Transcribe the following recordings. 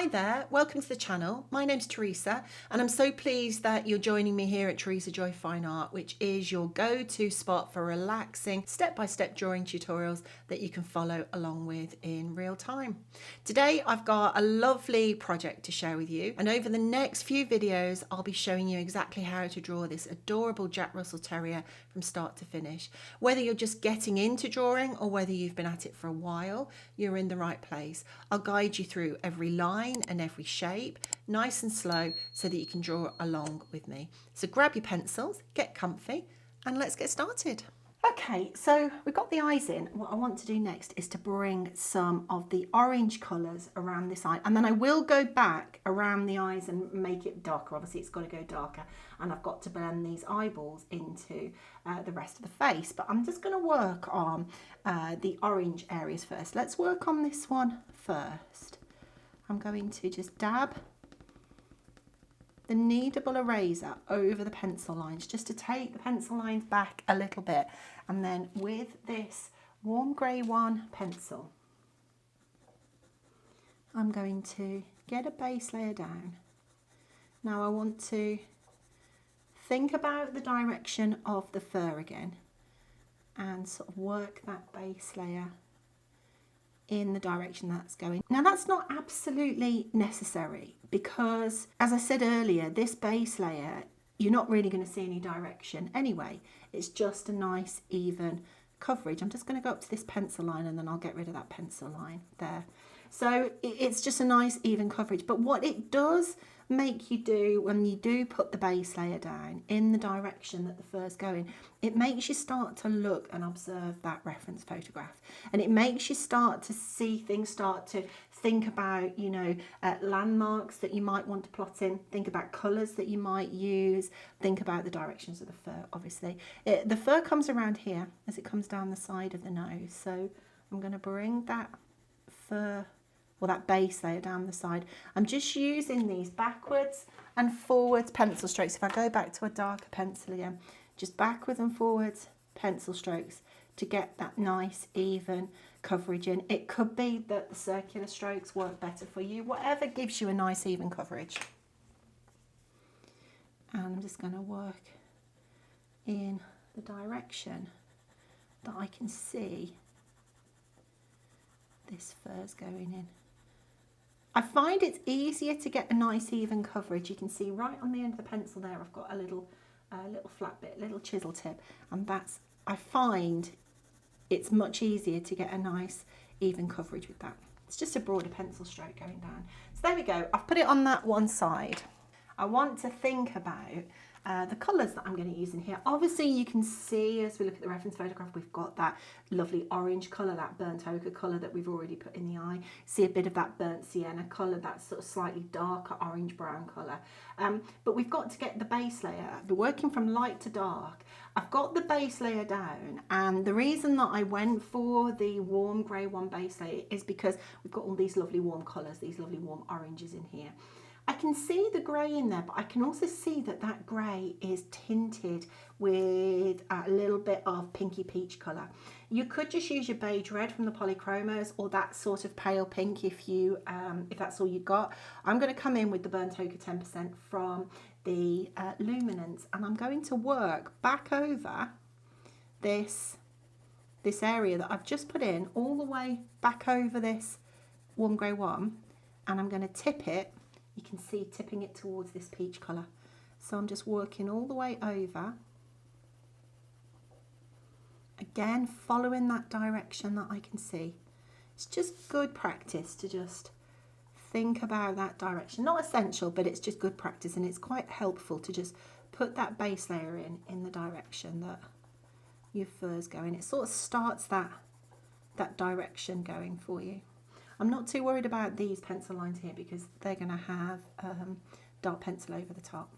Hi there, welcome to the channel. My name's Teresa and I'm so pleased that you're joining me here at Teresa Joy Fine Art, which is your go-to spot for relaxing step-by-step drawing tutorials that you can follow along with in real time. Today I've got a lovely project to share with you, and over the next few videos I'll be showing you exactly how to draw this adorable Jack Russell Terrier from start to finish. Whether you're just getting into drawing or whether you've been at it for a while, you're in the right place. I'll guide you through every line and every shape, nice and slow, so that you can draw along with me. So grab your pencils, get comfy, and let's get started. Okay, so we've got the eyes in. What I want to do next is to bring some of the orange colours around this eye, and then I will go back around the eyes and make it darker. Obviously it's got to go darker, and I've got to blend these eyeballs into the rest of the face, but I'm just going to work on the orange areas first. Let's work on this one first. I'm going to just dab the kneadable eraser over the pencil lines just to take the pencil lines back a little bit, and then with this warm grey one pencil I'm going to get a base layer down. Now I want to think about the direction of the fur again and sort of work that base layer in the direction that's going. Now that's not absolutely necessary because, as I said earlier, this base layer you're not really going to see any direction anyway. It's just a nice even coverage. I'm just going to go up to this pencil line and then I'll get rid of that pencil line there. So it's just a nice even coverage, but what it does make you do when you do put the base layer down in the direction that the fur's going, it makes you start to look and observe that reference photograph, and it makes you start to see things, start to think about, you know, landmarks that you might want to plot in, think about colours that you might use, think about the directions of the fur. Obviously the fur comes around here as it comes down the side of the nose, so I'm going to bring that fur or that base layer down the side. I'm just using these backwards and forwards pencil strokes. If I go back to a darker pencil again, just backwards and forwards pencil strokes to get that nice even coverage in. It could be that the circular strokes work better for you, whatever gives you a nice even coverage. And I'm just going to work in the direction that I can see this fur's going in. I find it's easier to get a nice even coverage. You can see right on the end of the pencil there I've got a little flat bit, little chisel tip, and that's, I find it's much easier to get a nice even coverage with that. It's just a broader pencil stroke going down. So there we go, I've put it on that one side. I want to think about the colours that I'm going to use in here. Obviously you can see as we look at the reference photograph we've got that lovely orange colour, that burnt ochre colour that we've already put in the eye. See a bit of that burnt sienna colour, that sort of slightly darker orange brown colour. But we've got to get the base layer. We're working from light to dark. I've got the base layer down, and the reason that I went for the warm grey one base layer is because we've got all these lovely warm colours, these lovely warm oranges in here. I can see the grey in there, but I can also see that that grey is tinted with a little bit of pinky peach colour. You could just use your beige red from the polychromos, or that sort of pale pink if you if that's all you got. I'm going to come in with the burnt ochre 10% from the luminance, and I'm going to work back over this area that I've just put in, all the way back over this warm grey one, and I'm going to tip it. You can see tipping it towards this peach colour. So I'm just working all the way over. Again, following that direction that I can see. It's just good practice to just think about that direction. Not essential, but it's just good practice, and it's quite helpful to just put that base layer in the direction that your fur's going. It sort of starts that direction going for you. I'm not too worried about these pencil lines here because they're going to have dark pencil over the top.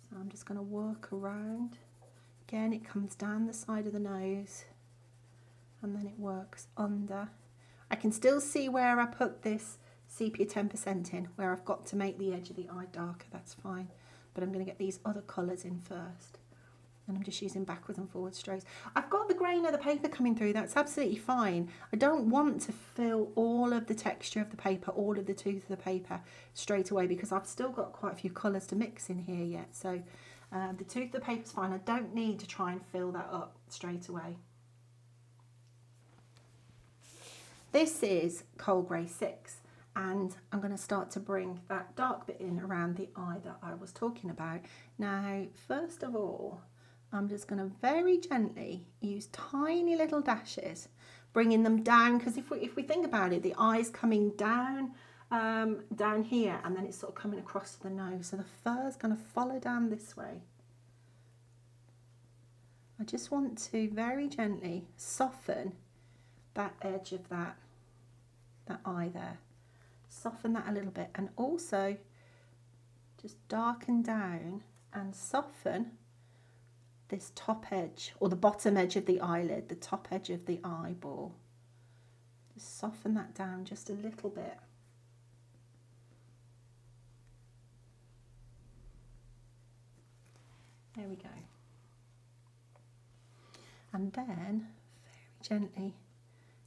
So I'm just going to work around. Again, it comes down the side of the nose and then it works under. I can still see where I put this sepia 10% in, where I've got to make the edge of the eye darker, that's fine. But I'm going to get these other colours in first. And I'm just using backwards and forward strokes. I've got the grain of the paper coming through, that's absolutely fine. I don't want to fill all of the texture of the paper, all of the tooth of the paper straight away, because I've still got quite a few colours to mix in here yet. So the tooth of the paper's fine. I don't need to try and fill that up straight away. This is Coal Grey 6, and I'm going to start to bring that dark bit in around the eye that I was talking about. Now, first of all, I'm just going to very gently use tiny little dashes, bringing them down, because if we think about it, the eye's coming down, down here, and then it's sort of coming across to the nose. So the fur's going to follow down this way. I just want to very gently soften that edge of that eye there. Soften that a little bit, and also just darken down and soften this top edge, or the bottom edge of the eyelid, the top edge of the eyeball. Just soften that down just a little bit. There we go. And then very gently,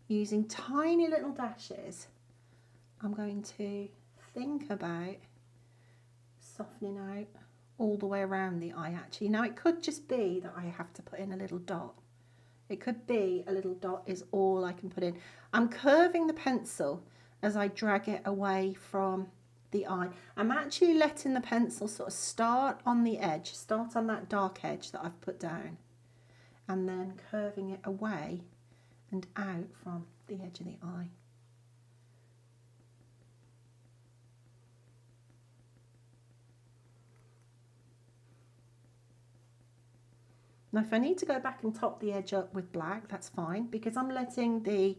using tiny little dashes, I'm going to think about softening out all the way around the eye actually. Now it could just be that I have to put in a little dot. It could be a little dot is all I can put in. I'm curving the pencil as I drag it away from the eye. I'm actually letting the pencil sort of start on the edge, start on that dark edge that I've put down, and then curving it away and out from the edge of the eye. Now if I need to go back and top the edge up with black, that's fine, because I'm letting the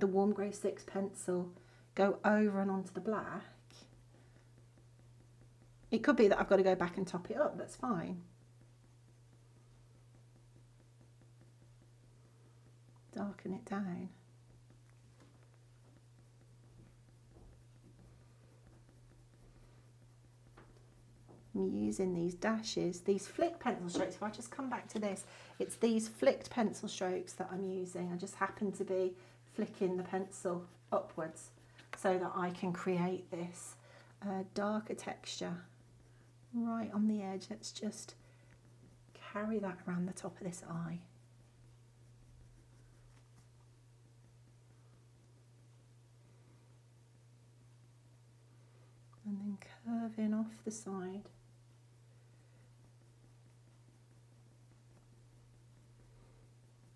warm grey 6 pencil go over and onto the black. It could be that I've got to go back and top it up, that's fine. Darken it down. I'm using these dashes, these flicked pencil strokes. If I just come back to this, it's these flicked pencil strokes that I'm using. I just happen to be flicking the pencil upwards so that I can create this darker texture right on the edge. Let's just carry that around the top of this eye. And then curving off the side.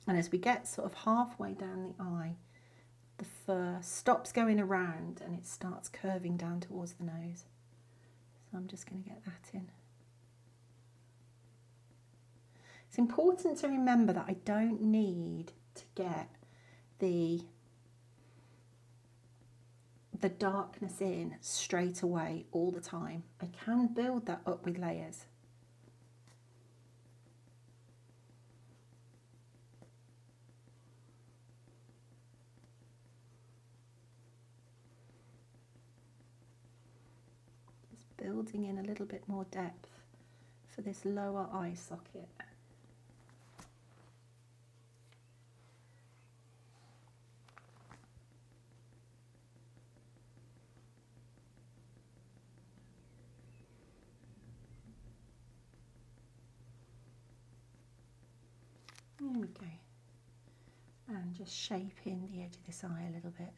And as we get sort of halfway down the eye, the fur stops going around and it starts curving down towards the nose. So I'm just going to get that in. It's important to remember that I don't need to get the darkness in straight away all the time. I can build that up with layers. Just building in a little bit more depth for this lower eye socket. There we go. And just shaping the edge of this eye a little bit.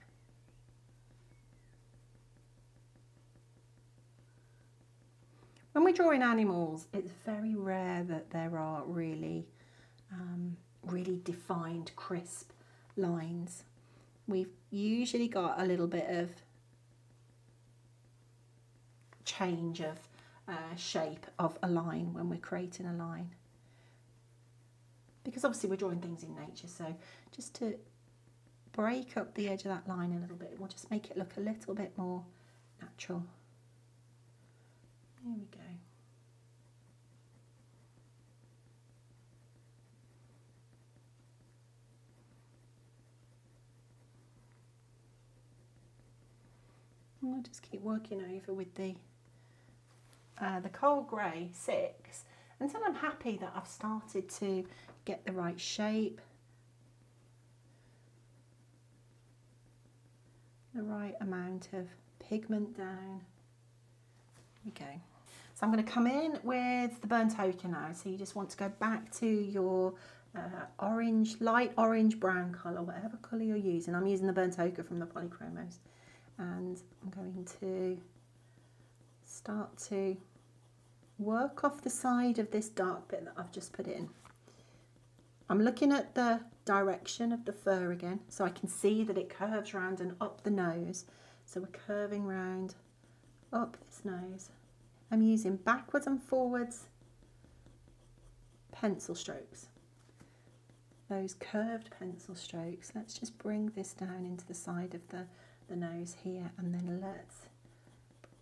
When we're drawing animals, it's very rare that there are really defined, crisp lines. We've usually got a little bit of change of shape of a line when we're creating a line. Because obviously we're drawing things in nature, so just to break up the edge of that line a little bit, we'll just make it look a little bit more natural. There we go. And we'll just keep working over with the Coal Grey 6, until I'm happy that I've started to get the right shape, the right amount of pigment down. There we go. So I'm going to come in with the burnt ochre now. So you just want to go back to your orange, light orange brown colour, whatever colour you're using. I'm using the burnt ochre from the Polychromos. And I'm going to start to work off the side of this dark bit that I've just put in. I'm looking at the direction of the fur again, so I can see that it curves round and up the nose. So we're curving round up this nose. I'm using backwards and forwards pencil strokes. Those curved pencil strokes. Let's just bring this down into the side of the nose here, and then let's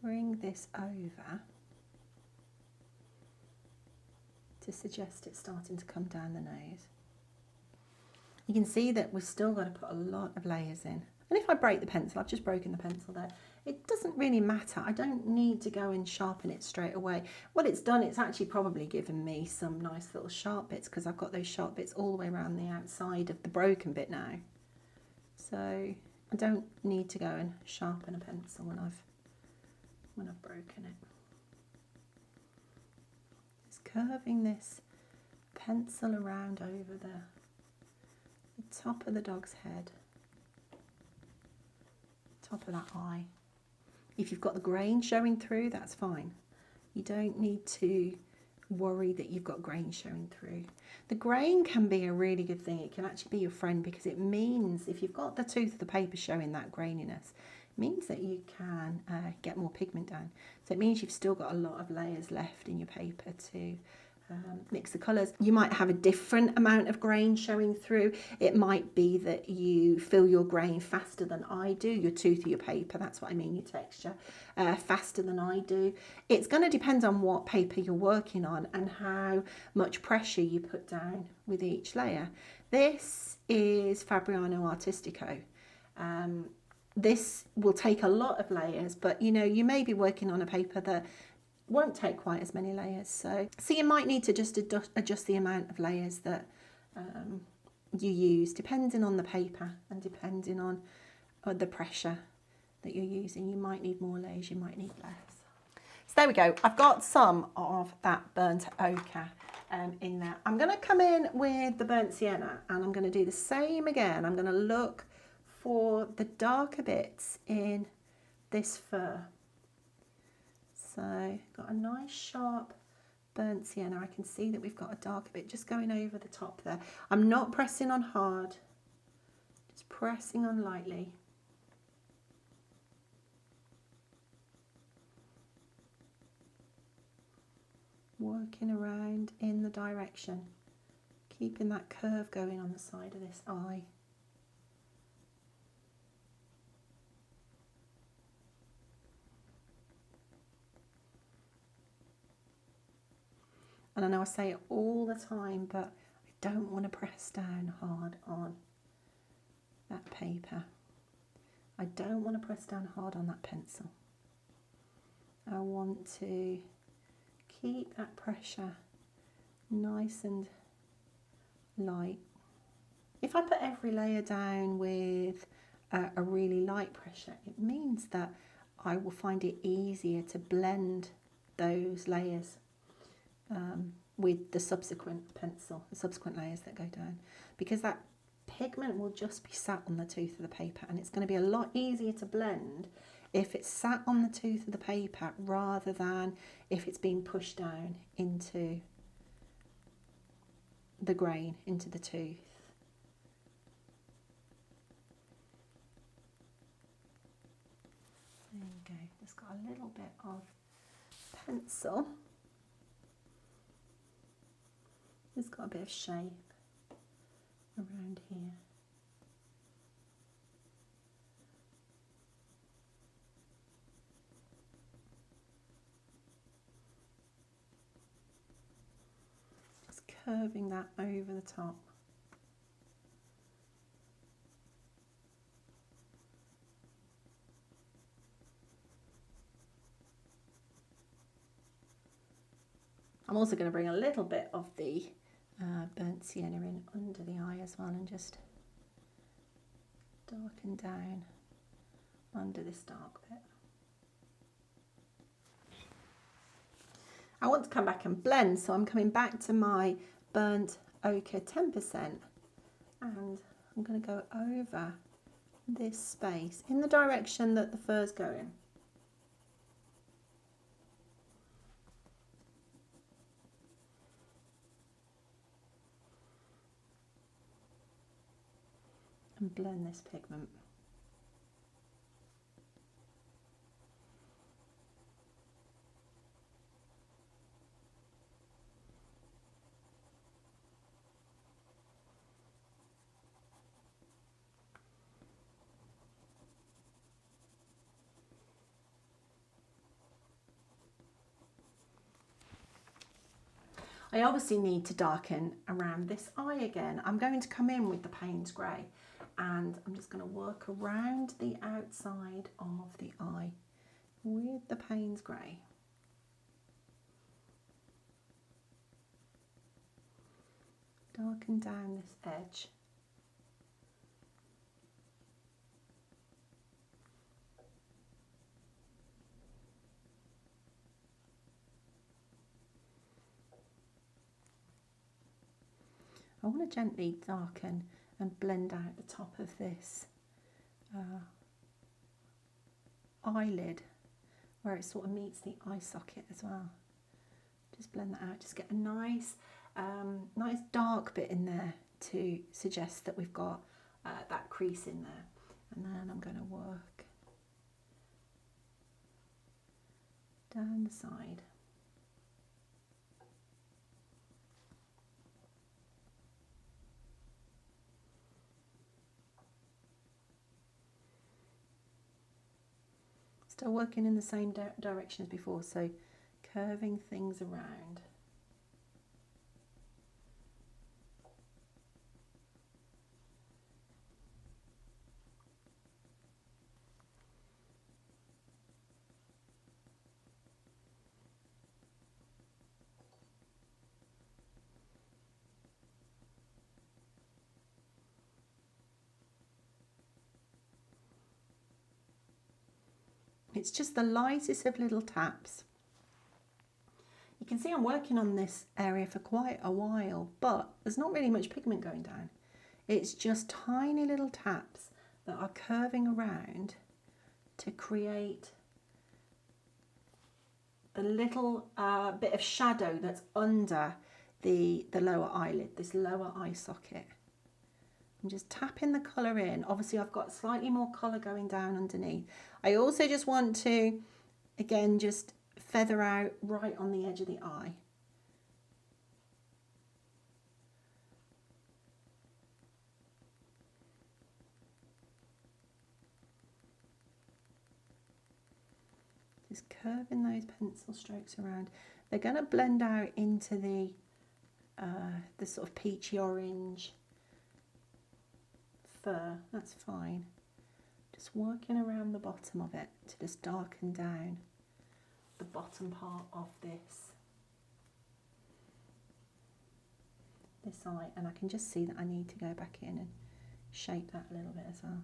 bring this over to suggest it's starting to come down the nose. You can see that we've still got to put a lot of layers in. And if I break the pencil, I've just broken the pencil there, it doesn't really matter. I don't need to go and sharpen it straight away. What it's done, it's actually probably given me some nice little sharp bits, because I've got those sharp bits all the way around the outside of the broken bit now. So I don't need to go and sharpen a pencil when I've broken it. Just curving this pencil around over the top of the dog's head, top of that eye. If you've got the grain showing through, that's fine. You don't need to worry that you've got grain showing through. The grain can be a really good thing. It can actually be your friend, because it means if you've got the tooth of the paper showing that graininess, it means that you can get more pigment down. So it means you've still got a lot of layers left in your paper to mix the colours. You might have a different amount of grain showing through. It might be that you fill your grain faster than I do, your tooth of your paper, that's what I mean, your texture, faster than I do. It's going to depend on what paper you're working on and how much pressure you put down with each layer. This is Fabriano Artistico. This will take a lot of layers, but you know, you may be working on a paper that won't take quite as many layers, so you might need to just adjust the amount of layers that you use, depending on the paper and depending on the pressure that you're using. You might need more layers, you might need less. So there we go, I've got some of that burnt ochre in there. I'm going to come in with the burnt sienna, and I'm going to do the same again. I'm going to look for the darker bits in this fur. So got a nice sharp burnt sienna. I can see that we've got a darker bit just going over the top there. I'm not pressing on hard, just pressing on lightly. Working around in the direction, keeping that curve going on the side of this eye. And I know I say it all the time, but I don't want to press down hard on that paper. I don't want to press down hard on that pencil. I want to keep that pressure nice and light. If I put every layer down with a really light pressure, it means that I will find it easier to blend those layers with the subsequent pencil, the subsequent layers that go down, because that pigment will just be sat on the tooth of the paper, and it's going to be a lot easier to blend if it's sat on the tooth of the paper rather than if it's being pushed down into the grain, into the tooth. There you go, just got a little bit of pencil. It's got a bit of shape around here. Just curving that over the top. I'm also going to bring a little bit of the burnt sienna in under the eye as well, and just darken down under this dark bit. I want to come back and blend, so I'm coming back to my burnt ochre 10%, and I'm going to go over this space in the direction that the fur's going. And blend this pigment. I obviously need to darken around this eye again. I'm going to come in with the Payne's Grey, and I'm just going to work around the outside of the eye with the Payne's Grey. Darken down this edge. I want to gently darken and blend out the top of this eyelid where it sort of meets the eye socket as well. Just blend that out, just get a nice nice dark bit in there to suggest that we've got that crease in there. And then I'm going to work down the side. Still working in the same direction as before, so curving things around. It's just the lightest of little taps. You can see I'm working on this area for quite a while, but there's not really much pigment going down. It's just tiny little taps that are curving around to create the little bit of shadow that's under the lower eyelid, this lower eye socket. I'm just tapping the colour in. Obviously I've got slightly more colour going down underneath. I also just want to, again, just feather out right on the edge of the eye. Just curving those pencil strokes around. They're going to blend out into the sort of peachy orange fur. That's fine. Just working around the bottom of it to just darken down the bottom part of this eye, and I can just see that I need to go back in and shape that a little bit as well.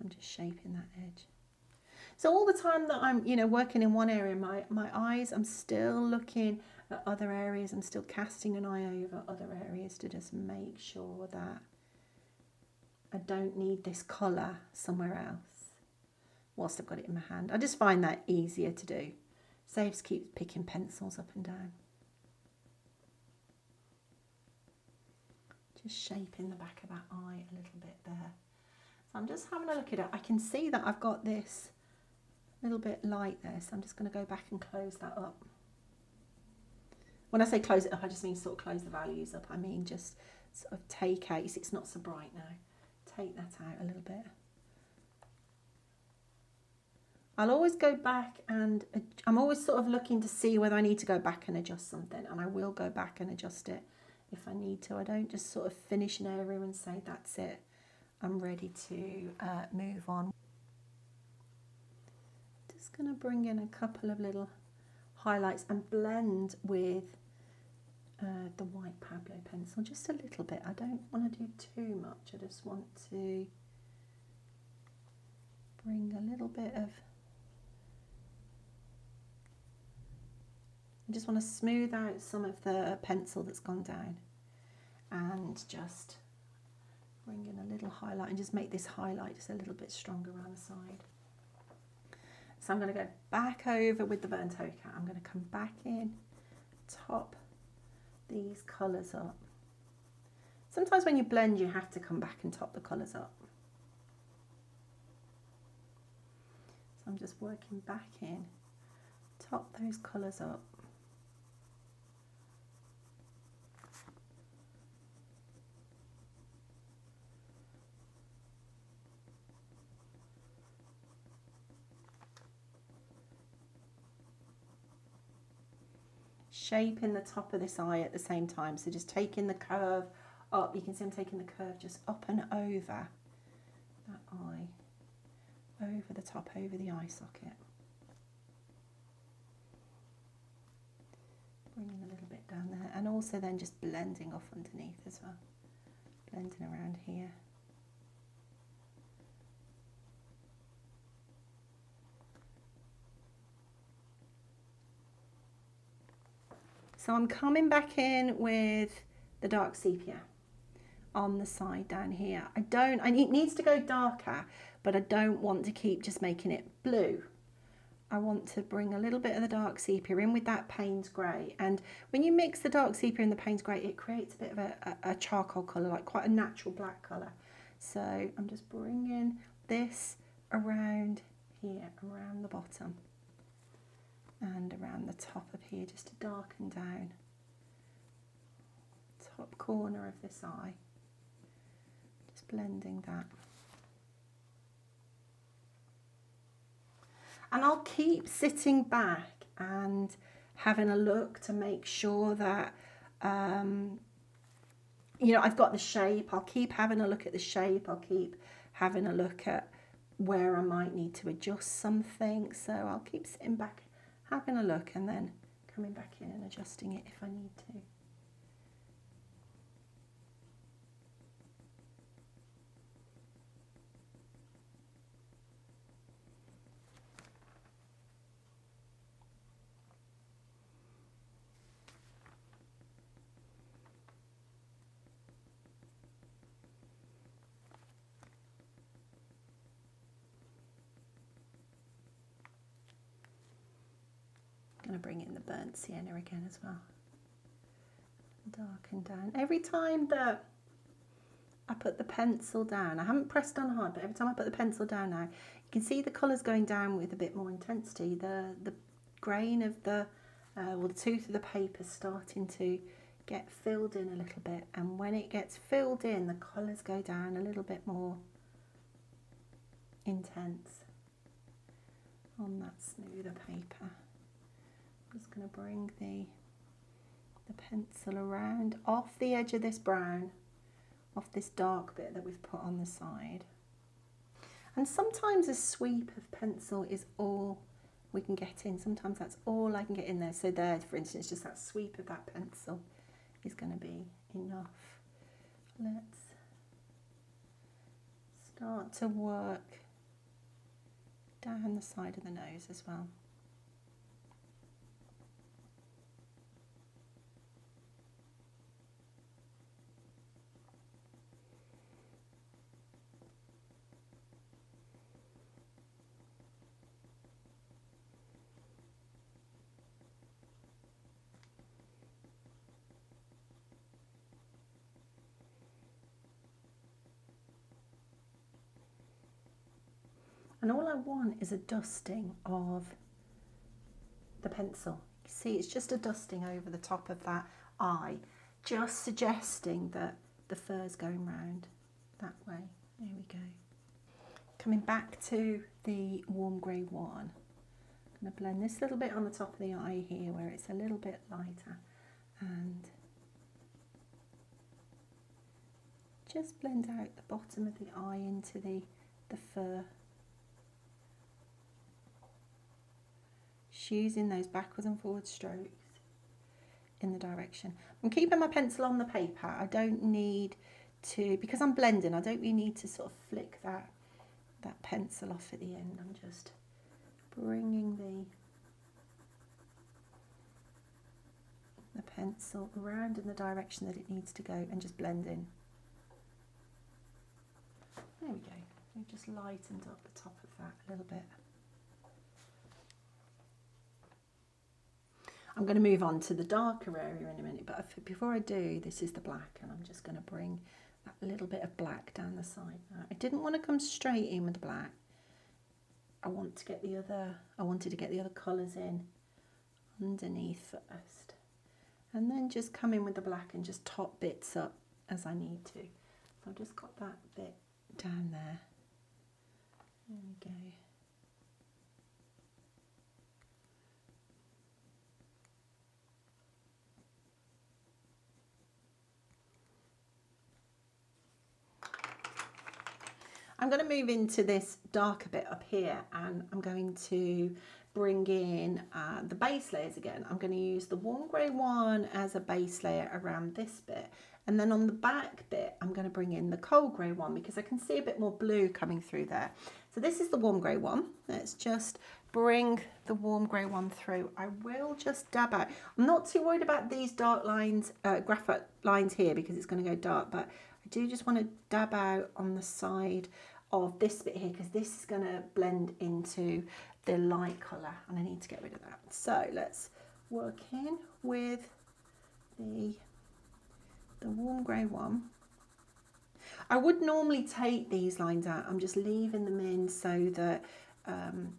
I'm just shaping that edge. So all the time that I'm, working in one area, my eyes, I'm still looking at other areas. I'm still casting an eye over other areas to just make sure that I don't need this colour somewhere else whilst I've got it in my hand. I just find that easier to do. Saves keep picking pencils up and down. Just shaping the back of that eye a little bit there. So I'm just having a look at it. I can see that I've got this little bit light there, so I'm just going to go back and close that up. When I say close it up, I just mean sort of close the values up. I mean just sort of take out, you see it's not so bright now. Take that out a little bit. I'll always go back and I'm always sort of looking to see whether I need to go back and adjust something, and I will go back and adjust it if I need to. I don't just sort of finish an area and say that's it, I'm ready to move on. Just going to bring in a couple of little highlights and blend with the white Pablo pencil, just a little bit. I don't want to do too much. I just want to bring a little bit of, I just want to smooth out some of the pencil that's gone down and just bring in a little highlight and just make this highlight just a little bit stronger around the side. So I'm going to go back over with the burnt ochre. I'm going to come back in, top these colours up. Sometimes when you blend you have to come back and top the colours up. So I'm just working back in, top those colours up. Shaping the top of this eye at the same time, so just taking the curve up. You can see I'm taking the curve just up and over that eye, over the top, over the eye socket. Bringing a little bit down there, and also then just blending off underneath as well, blending around here. So I'm coming back in with the dark sepia on the side down here. It needs to go darker, but I don't want to keep just making it blue. I want to bring a little bit of the dark sepia in with that Payne's grey. And when you mix the dark sepia and the Payne's grey, it creates a bit of a charcoal colour, like quite a natural black colour. So I'm just bringing this around here, around the bottom, and around the top of here, just to darken down top corner of this eye, just blending that. And I'll keep sitting back and having a look to make sure that you know, I've got the shape. I'll keep having a look at the shape. I'll keep having a look at where I might need to adjust something. So I'll keep sitting back, having a look, and then coming back in and adjusting it if I need to. I'm going to bring in the burnt sienna again as well. Darken down. Every time that I put the pencil down, I haven't pressed on hard, but every time I put the pencil down now, you can see the colours going down with a bit more intensity. The grain of the tooth of the paper starting to get filled in a little bit, and when it gets filled in, the colours go down a little bit more intense on that smoother paper. I'm just going to bring the pencil around off the edge of this brown, off this dark bit that we've put on the side. And sometimes a sweep of pencil is all we can get in. Sometimes that's all I can get in there. So there, for instance, just that sweep of that pencil is going to be enough. Let's start to work down the side of the nose as well. And all I want is a dusting of the pencil. You see, it's just a dusting over the top of that eye, just suggesting that the fur's going round that way. There we go. Coming back to the warm grey one, I'm going to blend this little bit on the top of the eye here where it's a little bit lighter, and just blend out the bottom of the eye into the fur. Using those backwards and forward strokes, in the direction. I'm keeping my pencil on the paper. I don't need to, because I'm blending, I don't really need to sort of flick that pencil off at the end. I'm just bringing the pencil around in the direction that it needs to go and just blending. There we go. We've just lightened up the top of that a little bit. I'm going to move on to the darker area in a minute, but before I do, this is the black, and I'm just going to bring that little bit of black down the side. Now, I didn't want to come straight in with the black. I wanted to get the other colours in underneath first, and then just come in with the black and just top bits up as I need to. So I've just got that bit down there. There we go. I'm going to move into this darker bit up here, and I'm going to bring in the base layers again. I'm going to use the warm grey one as a base layer around this bit, and then on the back bit I'm going to bring in the cold grey one because I can see a bit more blue coming through there. So this is the warm grey one. Let's just bring the warm grey one through. I will just dab out. I'm not too worried about these dark lines, graphite lines here, because it's going to go dark, but I do just want to dab out on the side of this bit here because this is going to blend into the light colour and I need to get rid of that. So let's work in with the warm grey one. I would normally take these lines out. I'm just leaving them in so that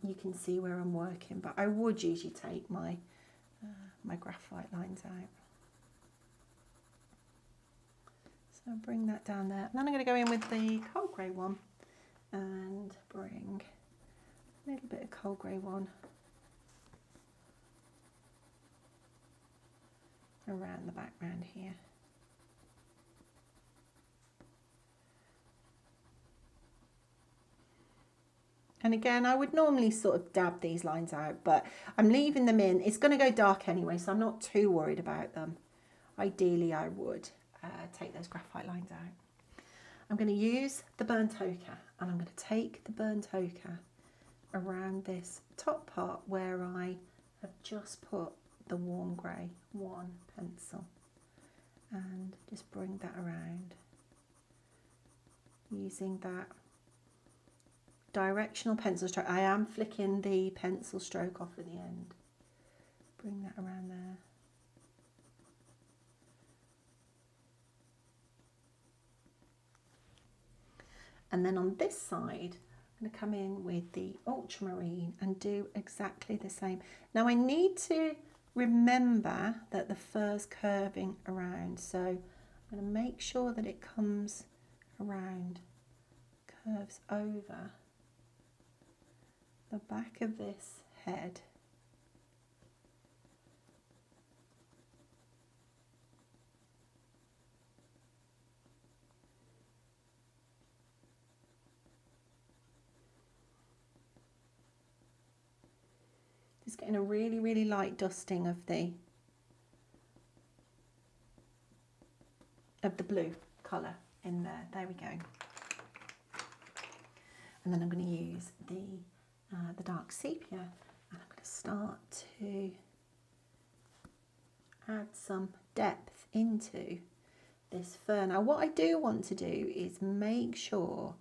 you can see where I'm working, but I would usually take my my graphite lines out. So I'll bring that down there. And then I'm going to go in with the cold grey one and bring a little bit of cold grey one around the background here. And again, I would normally sort of dab these lines out, but I'm leaving them in. It's going to go dark anyway, so I'm not too worried about them. Ideally, I would take those graphite lines out. I'm going to use the burnt ochre, and I'm going to take the burnt ochre around this top part where I have just put the warm grey one pencil, and just bring that around using that directional pencil stroke. I am flicking the pencil stroke off at the end. Bring that around there. And then on this side, I'm going to come in with the ultramarine and do exactly the same. Now I need to remember that the fur's curving around, so I'm going to make sure that it comes around, curves over the back of this head. Just getting a really, really light dusting of the blue colour in there. There we go. And then I'm going to use the dark sepia, and I'm going to start to add some depth into this fur. Now what I do want to do is make sure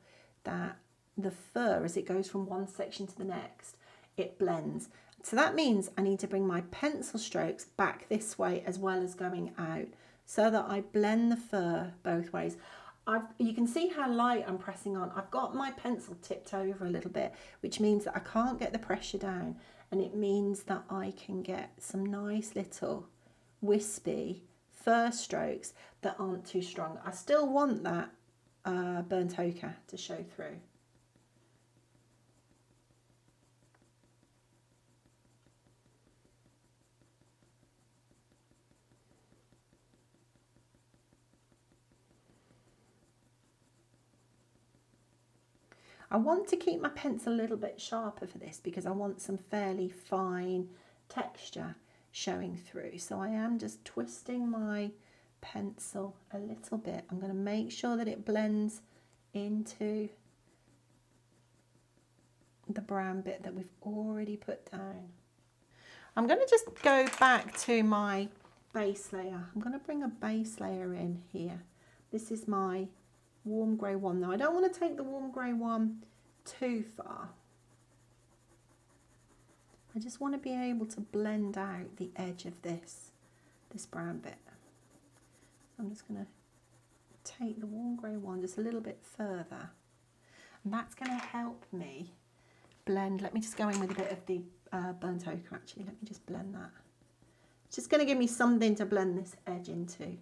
that the fur, as it goes from one section to the next, it blends. So that means I need to bring my pencil strokes back this way as well as going out, so that I blend the fur both ways. You can see how light I'm pressing on. I've got my pencil tipped over a little bit, which means that I can't get the pressure down, and it means that I can get some nice little wispy fur strokes that aren't too strong. I still want that burnt ochre to show through. I want to keep my pencil a little bit sharper for this because I want some fairly fine texture showing through. So I am just twisting my pencil a little bit. I'm going to make sure that it blends into the brown bit that we've already put down. I'm going to just go back to my base layer. I'm going to bring a base layer in here. This is my warm grey one. Now I don't want to take the warm grey one too far. I just want to be able to blend out the edge of this brown bit. I'm just going to take the warm grey one just a little bit further, and that's going to help me blend. Let me just go in with a bit of the burnt ochre actually. Let me just blend that. It's just going to give me something to blend this edge into.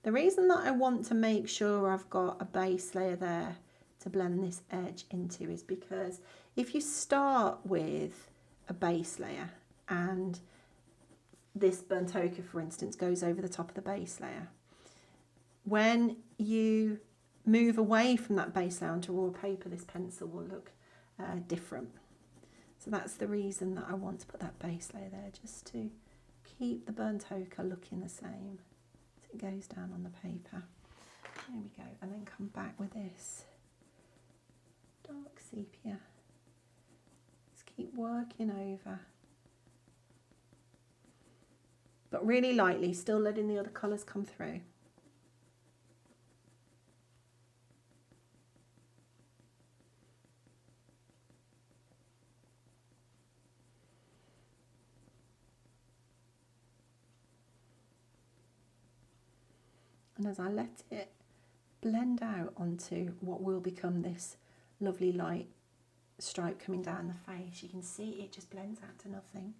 The reason that I want to make sure I've got a base layer there to blend this edge into is because if you start with a base layer and this burnt ochre, for instance, goes over the top of the base layer, when you move away from that base layer onto raw paper, this pencil will look different. So that's the reason that I want to put that base layer there, just to keep the burnt ochre looking the same as it goes down on the paper. There we go, and then come back with this dark sepia. Just keep working over, but really lightly, still letting the other colours come through. And as I let it blend out onto what will become this lovely light stripe coming down the face, you can see it just blends out to nothing,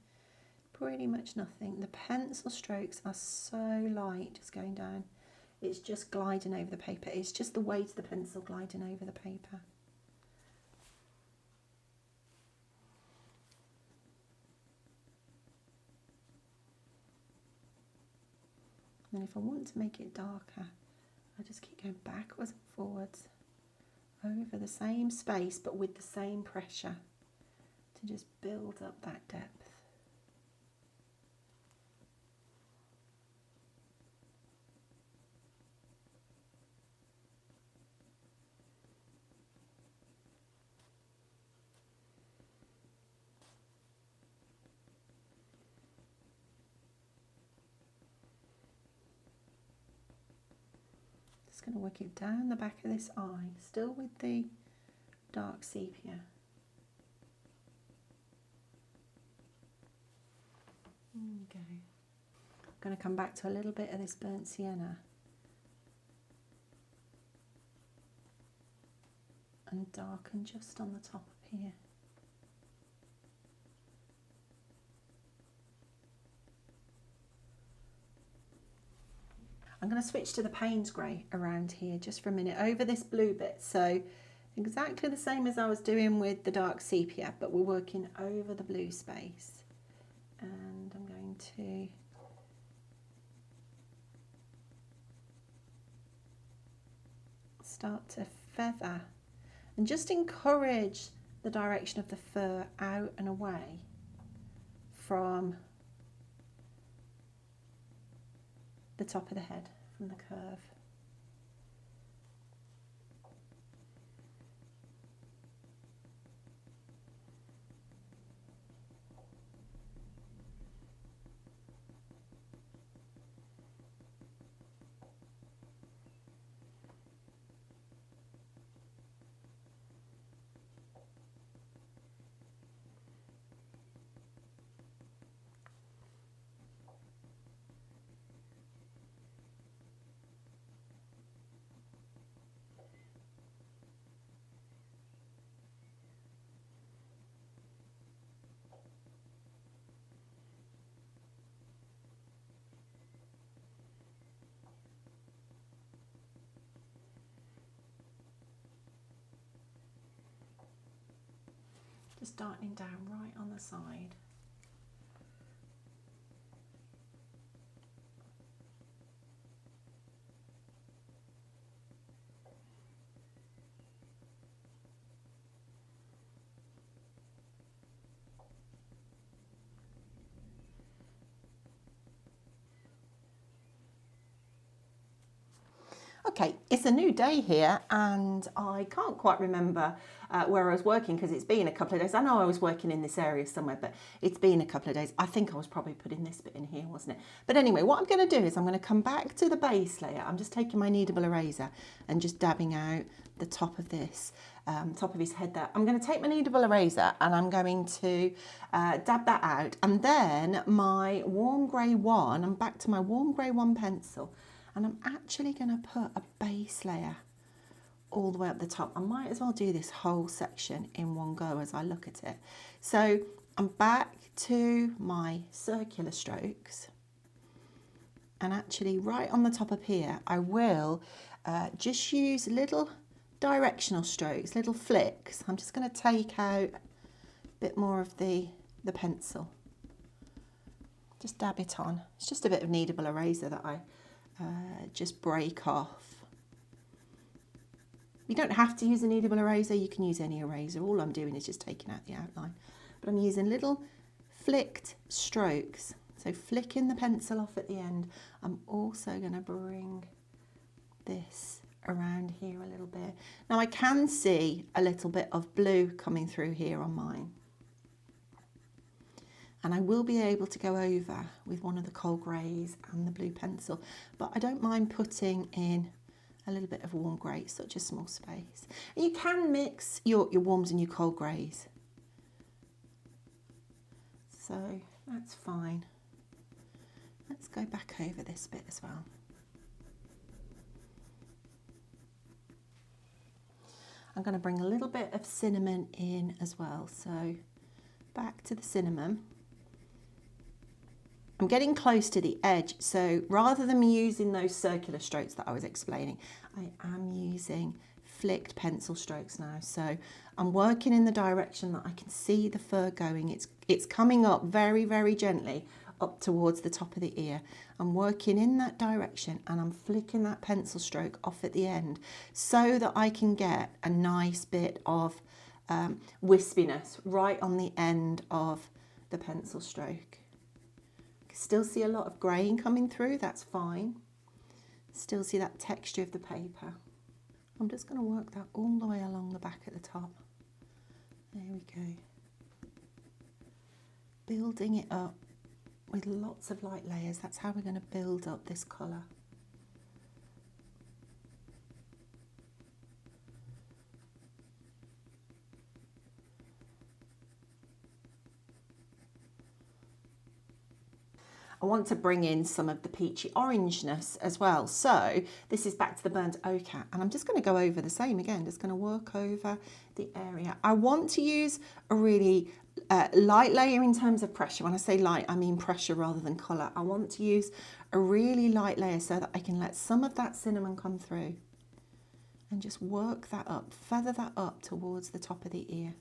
pretty much nothing. The pencil strokes are so light just going down. It's just gliding over the paper. It's just the weight of the pencil gliding over the paper. And if I want to make it darker, I just keep going backwards and forwards over the same space, but with the same pressure, to just build up that depth. Just going to work it down the back of this eye, still with the dark sepia. There we go. I'm going to come back to a little bit of this burnt sienna and darken just on the top of here. I'm going to switch to the Payne's grey around here just for a minute over this blue bit. So exactly the same as I was doing with the dark sepia, but we're working over the blue space. And I'm going to start to feather and just encourage the direction of the fur out and away from the top of the head, from the curve. Just darkening down right on the side. Okay, it's a new day here and I can't quite remember where I was working because it's been a couple of days. I know I was working in this area somewhere, but it's been a couple of days. I think I was probably putting this bit in here, wasn't it? But anyway, what I'm going to do is I'm going to come back to the base layer. I'm just taking my kneadable eraser and just dabbing out the top of this, top of his head there. I'm going to take my kneadable eraser and I'm going to dab that out. And then my warm grey one, I'm back to my warm grey one pencil. And I'm actually going to put a base layer all the way up the top. I might as well do this whole section in one go as I look at it. So I'm back to my circular strokes. And actually right on the top up here, I will just use little directional strokes, little flicks. I'm just going to take out a bit more of the pencil. Just dab it on. It's just a bit of kneadable eraser that I just break off. You don't have to use a kneadable eraser, you can use any eraser. All I'm doing is just taking out the outline. But I'm using little flicked strokes. So flicking the pencil off at the end. I'm also going to bring this around here a little bit. Now I can see a little bit of blue coming through here on mine. And I will be able to go over with one of the coal greys and the blue pencil, but I don't mind putting in a little bit of warm grey, such a small space. And you can mix your warms and your coal greys. So that's fine. Let's go back over this bit as well. I'm going to bring a little bit of cinnamon in as well. So back to the cinnamon. I'm getting close to the edge, so rather than me using those circular strokes that I was explaining, I am using flicked pencil strokes now. So I'm working in the direction that I can see the fur going. It's coming up very, very gently up towards the top of the ear. I'm working in that direction and I'm flicking that pencil stroke off at the end so that I can get a nice bit of wispiness right on the end of the pencil stroke. Still see a lot of greying coming through, that's fine. Still see that texture of the paper. I'm just going to work that all the way along the back at the top. There we go. Building it up with lots of light layers. That's how we're going to build up this colour. I want to bring in some of the peachy orangeness as well. So this is back to the burnt ochre and I'm just going to go over the same again, just going to work over the area. I want to use a really light layer in terms of pressure. When I say light, I mean pressure rather than colour. I want to use a really light layer so that I can let some of that cinnamon come through and just work that up, feather that up towards the top of the ear.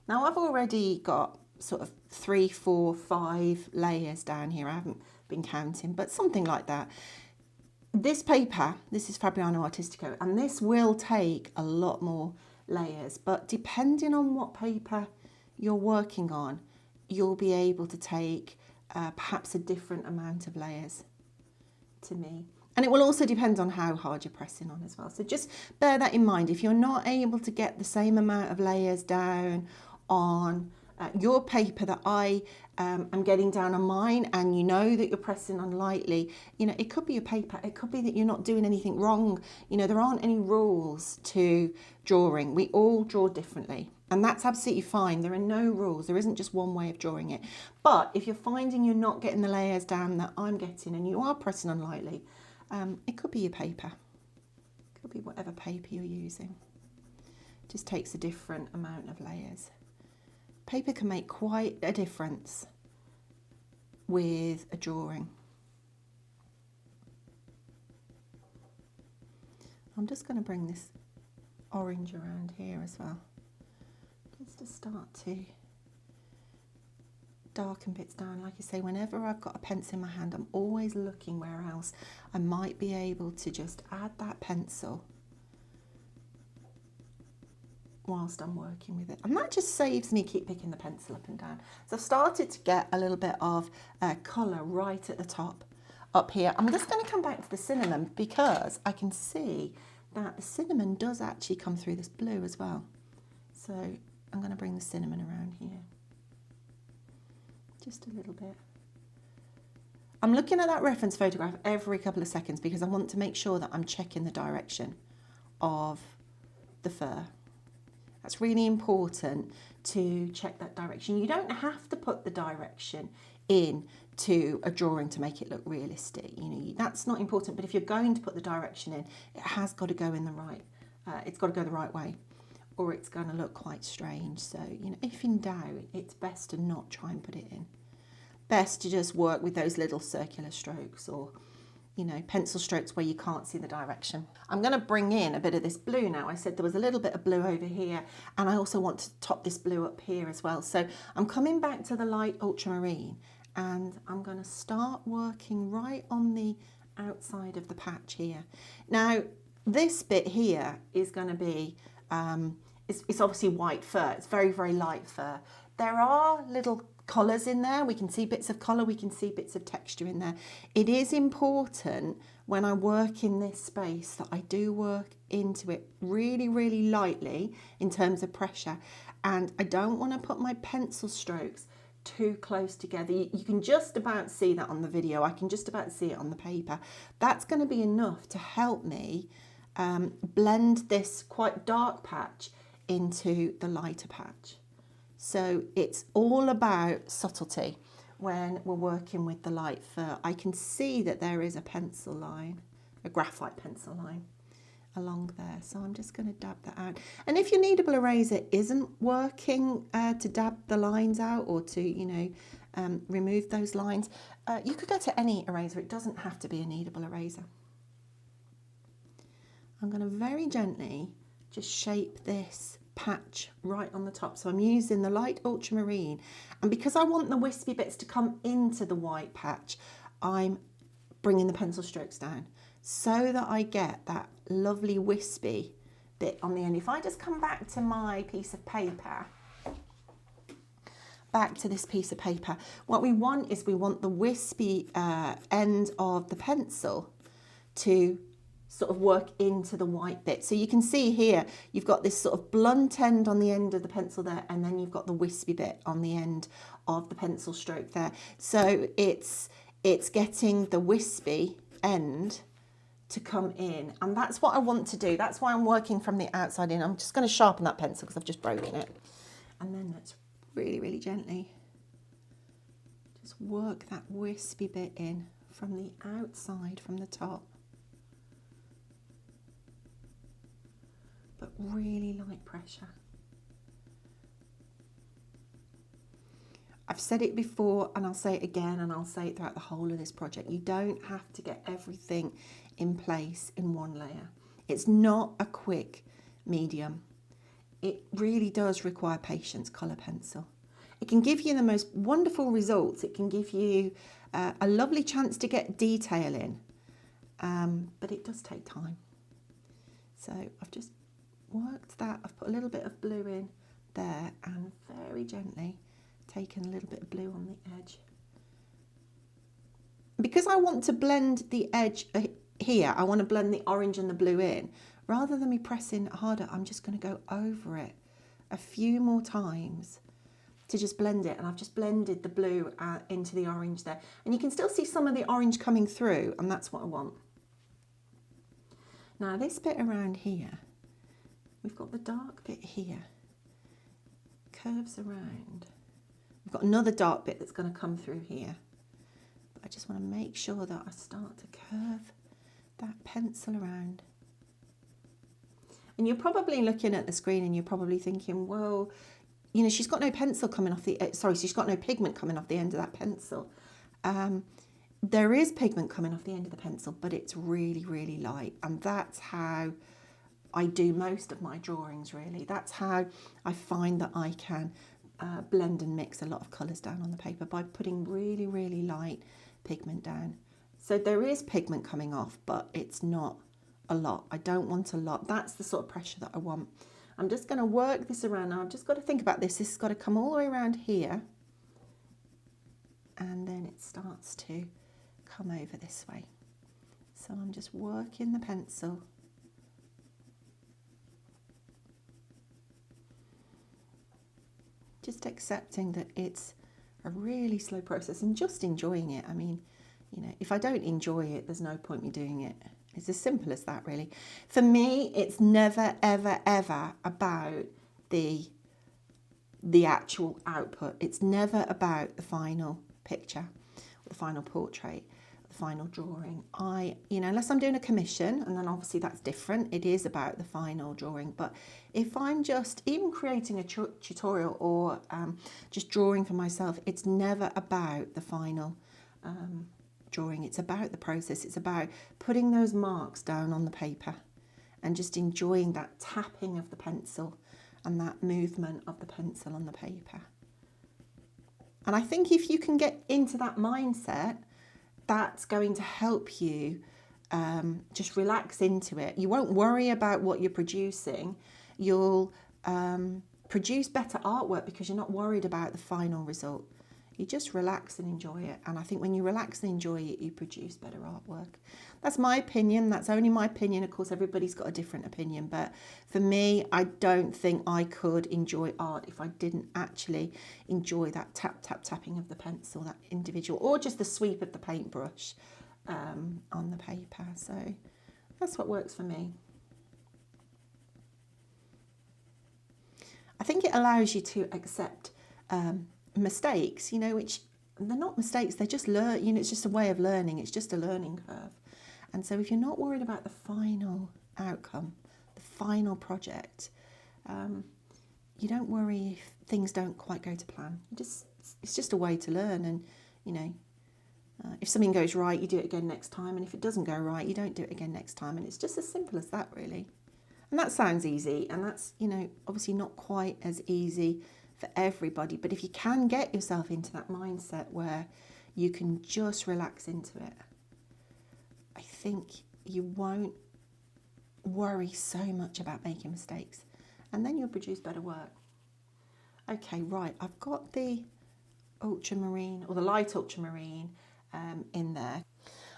Now I've already got sort of 3, 4, 5 layers down here. I haven't been counting, but something like that. This paper, this is Fabriano Artistico, and this will take a lot more layers, but depending on what paper you're working on, you'll be able to take perhaps a different amount of layers to me. And it will also depend on how hard you're pressing on as well. So just bear that in mind. If you're not able to get the same amount of layers down on your paper that I am getting down on mine, and you know that you're pressing on lightly, you know, it could be your paper, it could be that you're not doing anything wrong. You know, there aren't any rules to drawing. We all draw differently, and that's absolutely fine. There are no rules. There isn't just one way of drawing it. But if you're finding you're not getting the layers down that I'm getting and you are pressing on lightly, it could be your paper. It could be whatever paper you're using. It just takes a different amount of layers. Paper can make quite a difference with a drawing. I'm just going to bring this orange around here as well, just to start to darken bits down. Like I say, whenever I've got a pencil in my hand, I'm always looking where else I might be able to just add that pencil whilst I'm working with it, and that just saves me keep picking the pencil up and down. So I've started to get a little bit of colour right at the top up here. I'm just going to come back to the cinnamon because I can see that the cinnamon does actually come through this blue as well. So I'm going to bring the cinnamon around here. Just a little bit. I'm looking at that reference photograph every couple of seconds because I want to make sure that I'm checking the direction of the fur. That's really important to check that direction. You don't have to put the direction in to a drawing to make it look realistic. You know, that's not important, but if you're going to put the direction in, it has got to go in the right, it's got to go the right way, or it's going to look quite strange. So, you know, if in doubt, it's best to not try and put it in. Best to just work with those little circular strokes or, you know, pencil strokes where you can't see the direction. I'm going to bring in a bit of this blue now. I said there was a little bit of blue over here, and I also want to top this blue up here as well. So I'm coming back to the light ultramarine, and I'm going to start working right on the outside of the patch here. Now, this bit here is going to be, it's obviously white fur. It's very, very light fur. There are little colours in there. We can see bits of colour, we can see bits of texture in there. It is important when I work in this space that I do work into it really, really lightly in terms of pressure, and I don't want to put my pencil strokes too close together. You can just about see that on the video. I can just about see it on the paper. That's going to be enough to help me blend this quite dark patch into the lighter patch. So it's all about subtlety when we're working with the light fur. I can see that there is a pencil line, a graphite pencil line along there. So I'm just going to dab that out. And if your kneadable eraser isn't working to dab the lines out or to, you know, remove those lines, you could go to any eraser. It doesn't have to be a kneadable eraser. I'm going to very gently just shape this patch right on the top. So I'm using the light ultramarine, and because I want the wispy bits to come into the white patch, I'm bringing the pencil strokes down so that I get that lovely wispy bit on the end. If I just come back to my piece of paper, back to this piece of paper, what we want is we want the wispy end of the pencil to sort of work into the white bit. So you can see here, you've got this sort of blunt end on the end of the pencil there, and then you've got the wispy bit on the end of the pencil stroke there. So it's getting the wispy end to come in, and that's what I want to do. That's why I'm working from the outside in. I'm just going to sharpen that pencil because I've just broken it. And then let's really, really gently just work that wispy bit in from the outside, from the top. But really light pressure. I've said it before and I'll say it again, and I'll say it throughout the whole of this project. You don't have to get everything in place in one layer. It's not a quick medium. It really does require patience, colour pencil. It can give you the most wonderful results. It can give you a lovely chance to get detail in, but it does take time. So I've just worked that. I've put a little bit of blue in there and very gently taken a little bit of blue on the edge. Because I want to blend the edge here, I want to blend the orange and the blue in. Rather than me pressing harder, I'm just going to go over it a few more times to just blend it. And I've just blended the blue into the orange there. And you can still see some of the orange coming through, and that's what I want. Now this bit around here, we've got the dark bit here, curves around. We've got another dark bit that's going to come through here. But I just want to make sure that I start to curve that pencil around. And you're probably looking at the screen and you're probably thinking, well, you know, she's got no pencil coming off the, she's got no pigment coming off the end of that pencil. There is pigment coming off the end of the pencil, but it's really, really light. And that's how I do most of my drawings, really. That's how I find that I can blend and mix a lot of colours down on the paper, by putting really, really light pigment down. So there is pigment coming off, but it's not a lot. I don't want a lot. That's the sort of pressure that I want. I'm just going to work this around now. I've just got to think about this. This has got to come all the way around here. And then it starts to come over this way. So I'm just working the pencil. Just accepting that it's a really slow process and just enjoying it. I mean, you know, if I don't enjoy it, there's no point me doing it. It's as simple as that, really. For me, it's never, ever, ever about the actual output. It's never about the final picture, the final portrait, the final drawing. You know, unless I'm doing a commission, and then obviously that's different. It is about the final drawing. But if I'm just even creating a tutorial or just drawing for myself, it's never about the final drawing. It's about the process. It's about putting those marks down on the paper and just enjoying that tapping of the pencil and that movement of the pencil on the paper. And I think if you can get into that mindset, that's going to help you just relax into it. You won't worry about what you're producing. You'll produce better artwork because you're not worried about the final result. You just relax and enjoy it. And I think when you relax and enjoy it, you produce better artwork. That's my opinion. That's only my opinion. Of course, everybody's got a different opinion. But for me, I don't think I could enjoy art if I didn't actually enjoy that tapping of the pencil, that individual, or just the sweep of the paintbrush on the paper. So that's what works for me. I think it allows you to accept mistakes, you know, which they're not mistakes, they're just you know, it's just a way of learning, it's just a learning curve. And so if you're not worried about the final outcome, the final project, you don't worry if things don't quite go to plan. It's just a way to learn. And you know, if something goes right, you do it again next time, and if it doesn't go right, you don't do it again next time. And it's just as simple as that, really. And that sounds easy, and that's, you know, obviously not quite as easy for everybody, but if you can get yourself into that mindset where you can just relax into it, I think you won't worry so much about making mistakes, and then you'll produce better work. Okay, right, I've got the ultramarine, or the light ultramarine in there.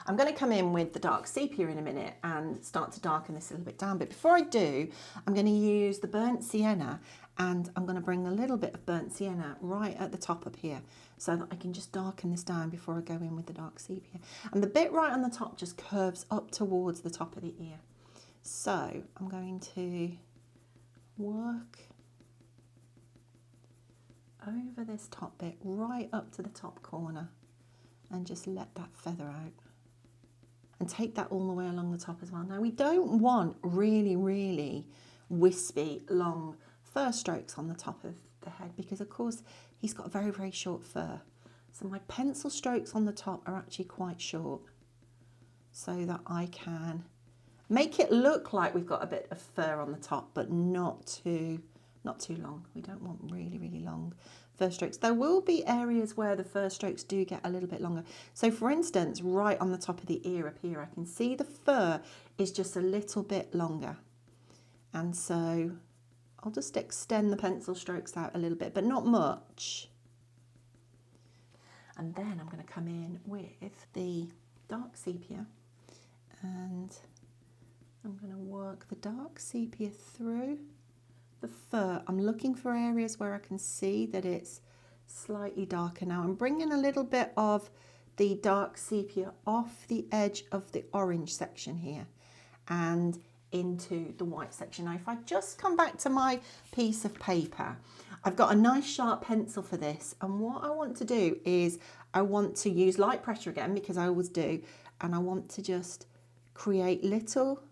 I'm going to come in with the dark sepia in a minute and start to darken this a little bit down. But before I do, I'm going to use the burnt sienna, and I'm going to bring a little bit of burnt sienna right at the top up here so that I can just darken this down before I go in with the dark sepia. And the bit right on the top just curves up towards the top of the ear. So I'm going to work over this top bit right up to the top corner and just let that feather out. And take that all the way along the top as well. Now, we don't want really, really wispy, long fur strokes on the top of the head because, of course, he's got very, very short fur. So my pencil strokes on the top are actually quite short so that I can make it look like we've got a bit of fur on the top, but not too long. We don't want really, really long fur strokes. There will be areas where the fur strokes do get a little bit longer. So for instance, right on the top of the ear up here, I can see the fur is just a little bit longer. And so I'll just extend the pencil strokes out a little bit, but not much. And then I'm going to come in with the dark sepia, and I'm going to work the dark sepia through the fur. I'm looking for areas where I can see that it's slightly darker now. I'm bringing a little bit of the dark sepia off the edge of the orange section here and into the white section. Now, if I just come back to my piece of paper, I've got a nice sharp pencil for this, and what I want to do is I want to use light pressure again, because I always do, and I want to just create little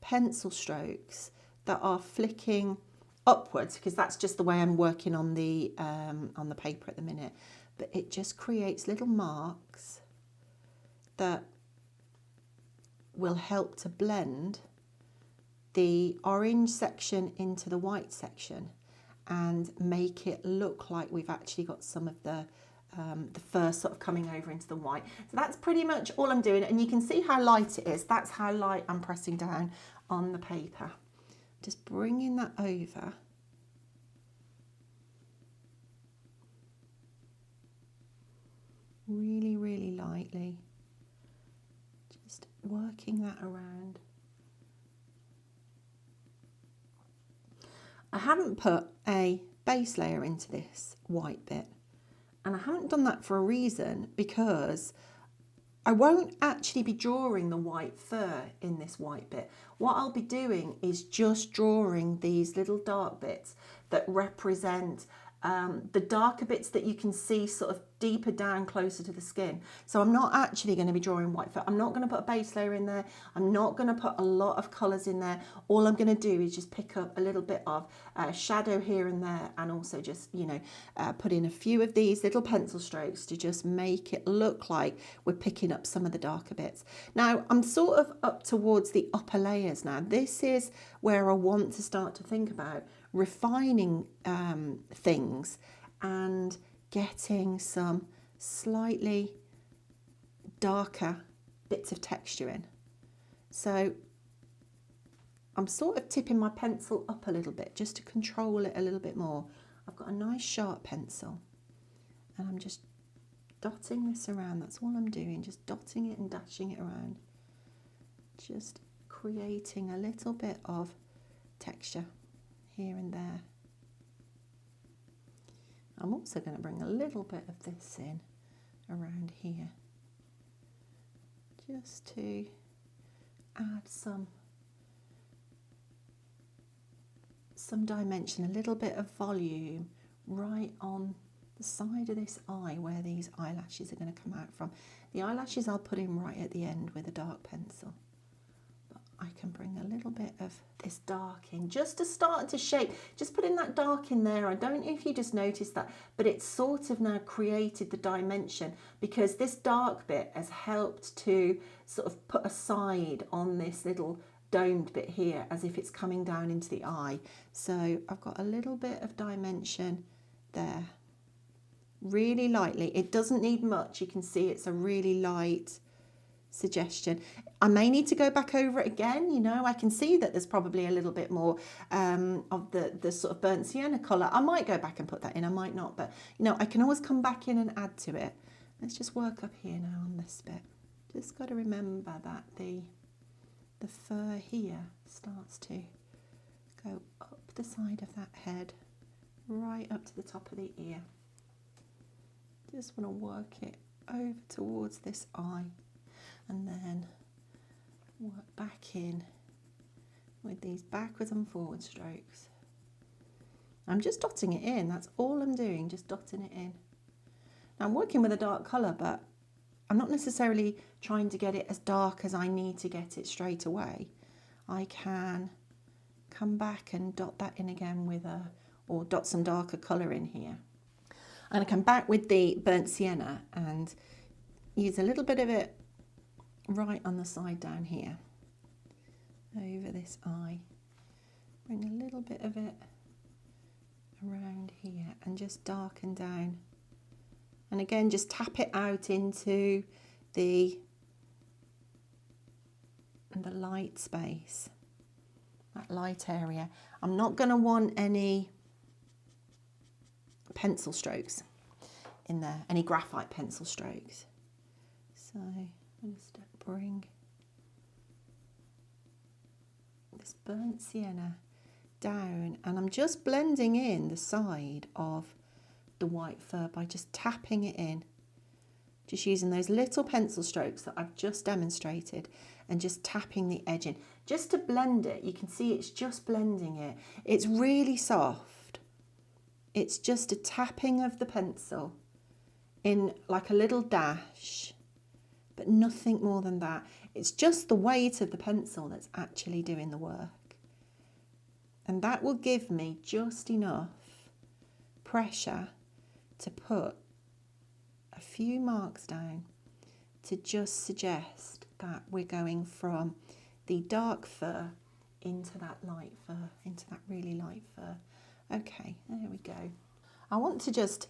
pencil strokes that are flicking upwards, because that's just the way I'm working on the paper at the minute. But it just creates little marks that will help to blend the orange section into the white section and make it look like we've actually got some of the fur sort of coming over into the white. So that's pretty much all I'm doing, and you can see how light it is. That's how light I'm pressing down on the paper. Just bringing that over. Really, really lightly. working that around. I haven't put a base layer into this white bit, and I haven't done that for a reason, because I won't actually be drawing the white fur in this white bit. What I'll be doing is just drawing these little dark bits that represent the darker bits that you can see sort of deeper down closer to the skin. So I'm not actually going to be drawing white fur. I'm not going to put a base layer in there. I'm not going to put a lot of colours in there. All I'm going to do is just pick up a little bit of shadow here and there, and also just, you know, put in a few of these little pencil strokes to just make it look like we're picking up some of the darker bits. Now I'm sort of up towards the upper layers now. This is where I want to start to think about refining things and getting some slightly darker bits of texture in. So I'm sort of tipping my pencil up a little bit just to control it a little bit more. I've got a nice sharp pencil and I'm just dotting this around. That's all I'm doing, just dotting it and dashing it around, just creating a little bit of texture here and there. I'm also going to bring a little bit of this in around here, just to add some dimension, a little bit of volume right on the side of this eye where these eyelashes are going to come out from. The eyelashes I'll put in right at the end with a dark pencil. I can bring a little bit of this dark in just to start to shape, just putting that dark in there. I don't know if you just noticed that, but it's sort of now created the dimension, because this dark bit has helped to sort of put a side on this little domed bit here as if it's coming down into the eye. So I've got a little bit of dimension there, really lightly. It doesn't need much. You can see it's a really light suggestion. I may need to go back over it again. You know, I can see that there's probably a little bit more of the sort of burnt sienna colour. I might go back and put that in, I might not, but you know, I can always come back in and add to it. Let's just work up here now on this bit. Just got to remember that the fur here starts to go up the side of that head, right up to the top of the ear. Just want to work it over towards this eye, and then work back in with these backwards and forward strokes. I'm just dotting it in, that's all I'm doing, just dotting it in. Now I'm working with a dark colour, but I'm not necessarily trying to get it as dark as I need to get it straight away. I can come back and dot that in again with or dot some darker colour in here. I'm going to come back with the burnt sienna and use a little bit of it right on the side down here, over this eye. Bring a little bit of it around here and just darken down. And again, just tap it out into the light space, that light area. I'm not going to want any pencil strokes in there, any graphite pencil strokes. So I'm going to bring this burnt sienna down, and I'm just blending in the side of the white fur by just tapping it in, just using those little pencil strokes that I've just demonstrated and just tapping the edge in just to blend it. You can see it's just blending it. It's really soft. It's just a tapping of the pencil in like a little dash, but nothing more than that. It's just the weight of the pencil that's actually doing the work. And that will give me just enough pressure to put a few marks down to just suggest that we're going from the dark fur into that light fur, into that really light fur. Okay, there we go. I want to just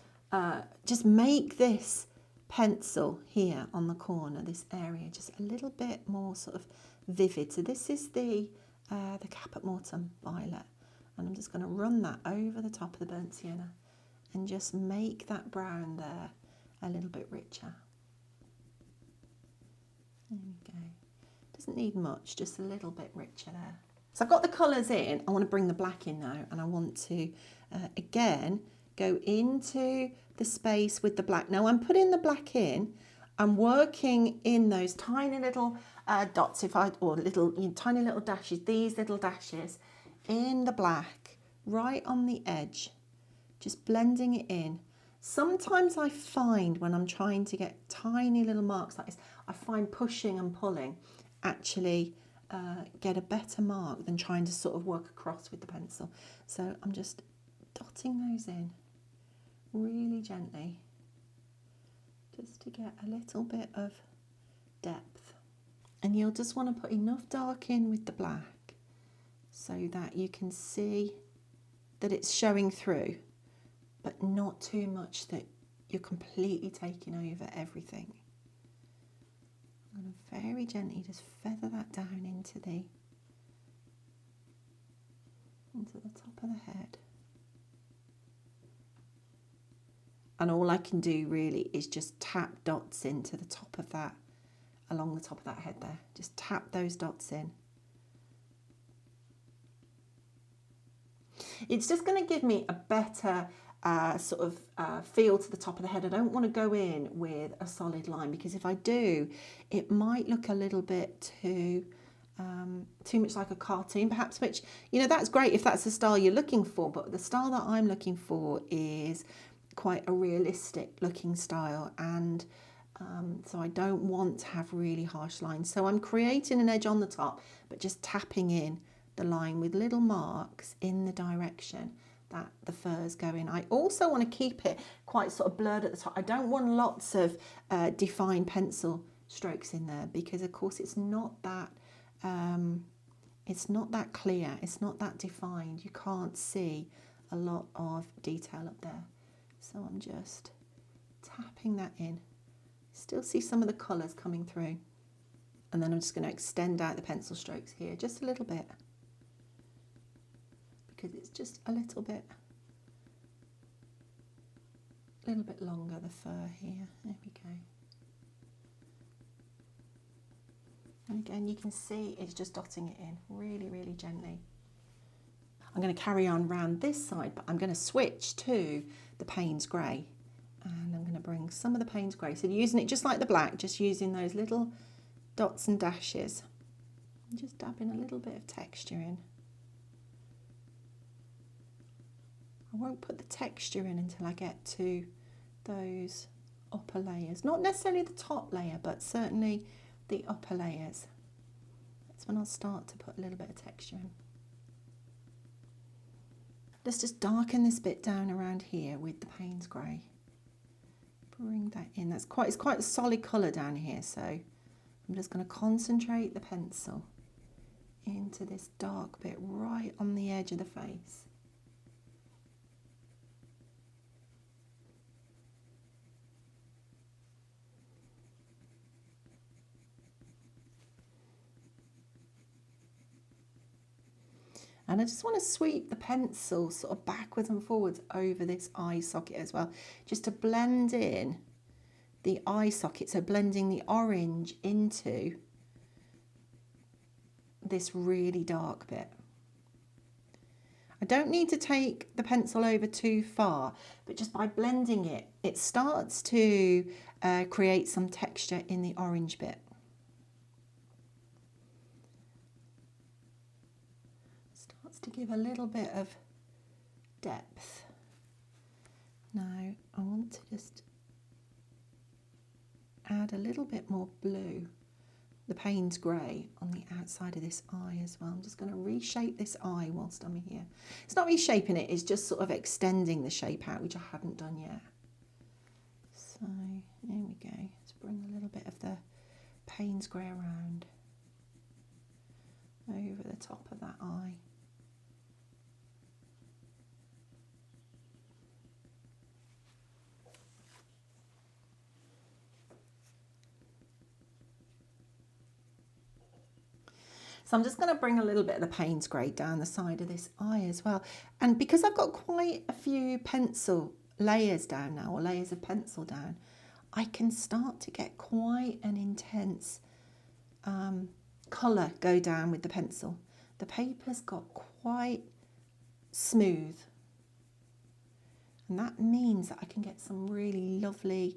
make this pencil here on the corner, this area, just a little bit more sort of vivid. So this is the Caput Mortuum violet, and I'm just going to run that over the top of the burnt sienna and just make that brown there a little bit richer. There we go. Doesn't need much, just a little bit richer there. So I've got the colours in. I want to bring the black in now, and I want to, again, go into the space with the black. Now I'm putting the black in. I'm working in those tiny little dots, tiny little dashes, these little dashes in the black, right on the edge, just blending it in. Sometimes I find when I'm trying to get tiny little marks like this, I find pushing and pulling actually get a better mark than trying to sort of work across with the pencil. So I'm just dotting those in really gently, just to get a little bit of depth. And you'll just want to put enough dark in with the black so that you can see that it's showing through, but not too much that you're completely taking over everything. I'm going to very gently just feather that down into the top of the head. And all I can do really is just tap dots into the top of that, along the top of that head there. Just tap those dots in. It's just going to give me a better feel to the top of the head. I don't want to go in with a solid line, because if I do, it might look a little bit too much like a cartoon perhaps, which, you know, that's great if that's the style you're looking for, but the style that I'm looking for is quite a realistic looking style, and so I don't want to have really harsh lines. So I'm creating an edge on the top, but just tapping in the line with little marks in the direction that the fur's going. I also want to keep it quite sort of blurred at the top. I don't want lots of defined pencil strokes in there, because of course it's not that clear, it's not that defined. You can't see a lot of detail up there. So I'm just tapping that in. Still see some of the colours coming through. And then I'm just going to extend out the pencil strokes here just a little bit, because it's just a little bit longer, the fur here. There we go. And again, you can see it's just dotting it in really, really gently. I'm going to carry on round this side, but I'm going to switch to the Payne's Grey, and I'm going to bring some of the Payne's Grey. So using it just like the black, just using those little dots and dashes, and just dabbing a little bit of texture in. I won't put the texture in until I get to those upper layers. Not necessarily the top layer, but certainly the upper layers. That's when I'll start to put a little bit of texture in. Let's just darken this bit down around here with the Payne's Grey. Bring that in. It's quite a solid colour down here, so I'm just going to concentrate the pencil into this dark bit right on the edge of the face. And I just want to sweep the pencil sort of backwards and forwards over this eye socket as well, just to blend in the eye socket, so blending the orange into this really dark bit. I don't need to take the pencil over too far, but just by blending it, it starts to create some texture in the orange bit. To give a little bit of depth. Now I want to just add a little bit more blue, the Payne's Grey, on the outside of this eye as well. I'm just going to reshape this eye whilst I'm here. It's not reshaping it, it's just sort of extending the shape out, which I haven't done yet. So there we go. Let's bring a little bit of the Payne's Grey around over the top of that eye. So I'm just going to bring a little bit of the Payne's Grey down the side of this eye as well. And because I've got quite a few pencil layers down now, or layers of pencil down, I can start to get quite an intense colour go down with the pencil. The paper's got quite smooth, and that means that I can get some really lovely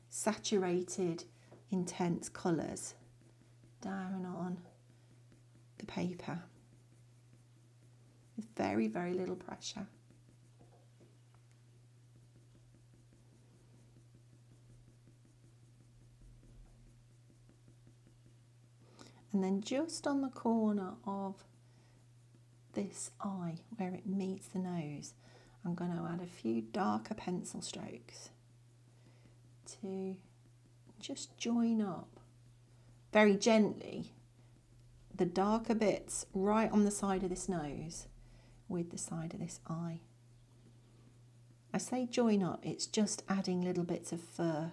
saturated intense colours down on the paper with very, very little pressure. And then just on the corner of this eye where it meets the nose, I'm going to add a few darker pencil strokes to just join up very gently the darker bits right on the side of this nose with the side of this eye. I say join up, it's just adding little bits of fur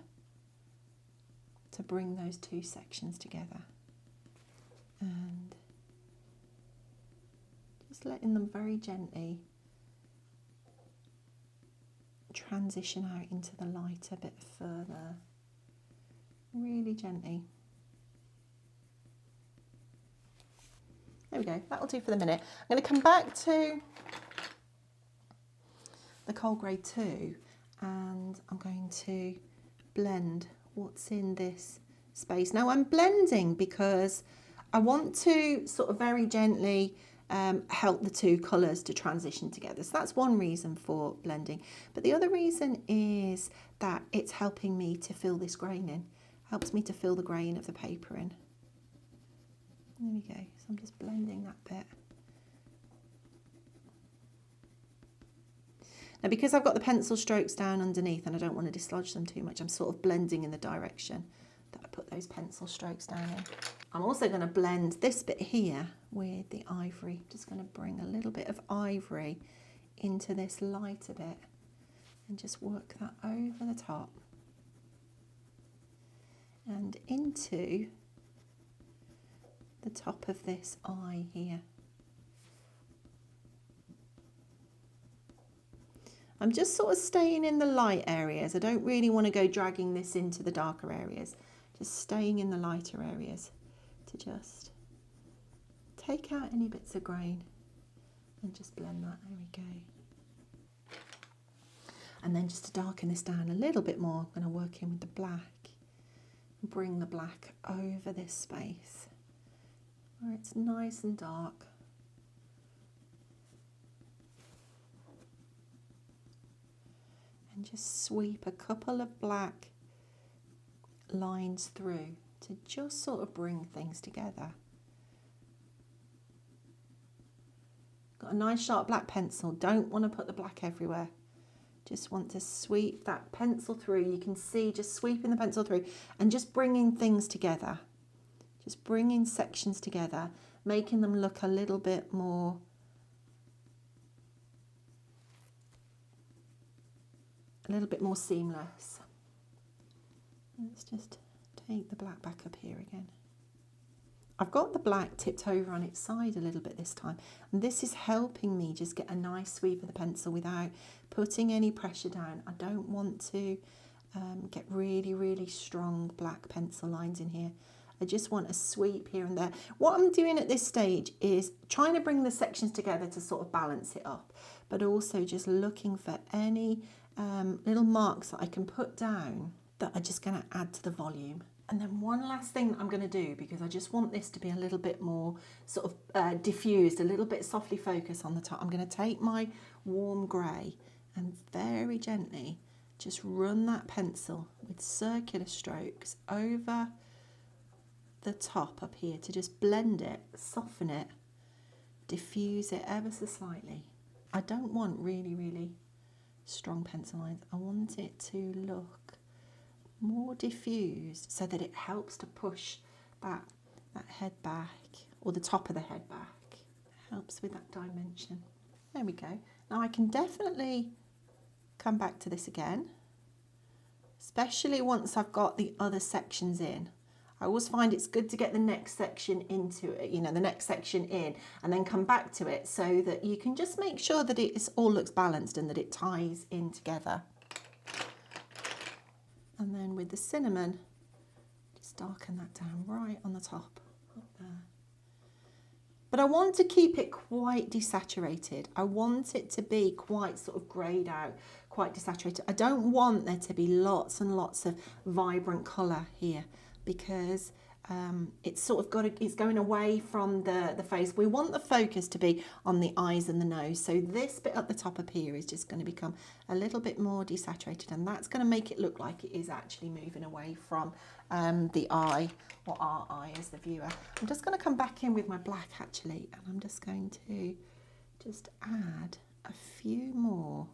to bring those two sections together. And just letting them very gently transition out into the lighter bit further, really gently. There we go, that'll do for the minute. I'm going to come back to the coal grey 2 and I'm going to blend what's in this space. Now I'm blending because I want to sort of very gently help the two colours to transition together. So that's one reason for blending. But the other reason is that it's helping me to fill this grain in. Helps me to fill the grain of the paper in. There we go. So I'm just blending that bit. Now because I've got the pencil strokes down underneath and I don't want to dislodge them too much, I'm sort of blending in the direction that I put those pencil strokes down in. I'm also going to blend this bit here with the ivory. Just going to bring a little bit of ivory into this lighter bit and just work that over the top and into the top of this eye here. I'm just sort of staying in the light areas. I don't really want to go dragging this into the darker areas. Just staying in the lighter areas to just take out any bits of grain and just blend that. There we go. And then just to darken this down a little bit more, I'm going to work in with the black and bring the black over this space where it's nice and dark. And just sweep a couple of black lines through to just sort of bring things together. Got a nice sharp black pencil, don't want to put the black everywhere. Just want to sweep that pencil through. You can see just sweeping the pencil through and just bringing things together. Just bringing sections together, making them look a little bit more seamless. Let's just take the black back up here again. I've got the black tipped over on its side a little bit this time, and this is helping me just get a nice sweep of the pencil without putting any pressure down. I don't want to get really, really strong black pencil lines in here. I just want a sweep here and there. What I'm doing at this stage is trying to bring the sections together to sort of balance it up, but also just looking for any little marks that I can put down that are just going to add to the volume. And then one last thing that I'm going to do, because I just want this to be a little bit more sort of diffused, a little bit softly focused on the top. I'm going to take my warm grey and very gently just run that pencil with circular strokes over the top up here to just blend it, soften it, diffuse it ever so slightly. I don't want really, really strong pencil lines. I want it to look more diffused so that it helps to push that head back, or the top of the head back. It helps with that dimension. There we go. Now I can definitely come back to this again, especially once I've got the other sections in. I always find it's good to get the next section into it, the next section in, and then come back to it so that you can just make sure that it all looks balanced and that it ties in together. And then with the cinnamon, just darken that down right on the top, up there. But I want to keep it quite desaturated. I want it to be quite sort of greyed out, quite desaturated. I don't want there to be lots and lots of vibrant colour here, because it's sort of it's going away from the face. We want the focus to be on the eyes and the nose. So this bit at the top up here is just going to become a little bit more desaturated, and that's going to make it look like it is actually moving away from the eye, or our eye as the viewer. I'm just going to come back in with my black actually, and I'm just going to just add a few more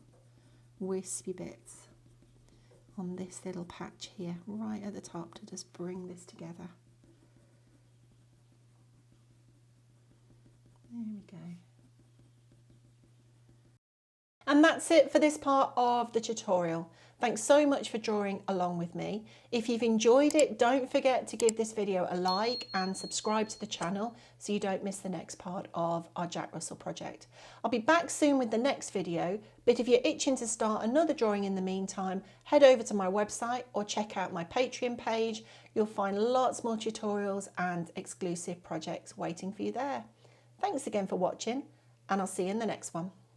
wispy bits on this little patch here, right at the top, to just bring this together. There we go. And that's it for this part of the tutorial. Thanks so much for drawing along with me. If you've enjoyed it, don't forget to give this video a like and subscribe to the channel so you don't miss the next part of our Jack Russell project. I'll be back soon with the next video, but if you're itching to start another drawing in the meantime, head over to my website or check out my Patreon page. You'll find lots more tutorials and exclusive projects waiting for you there. Thanks again for watching, and I'll see you in the next one.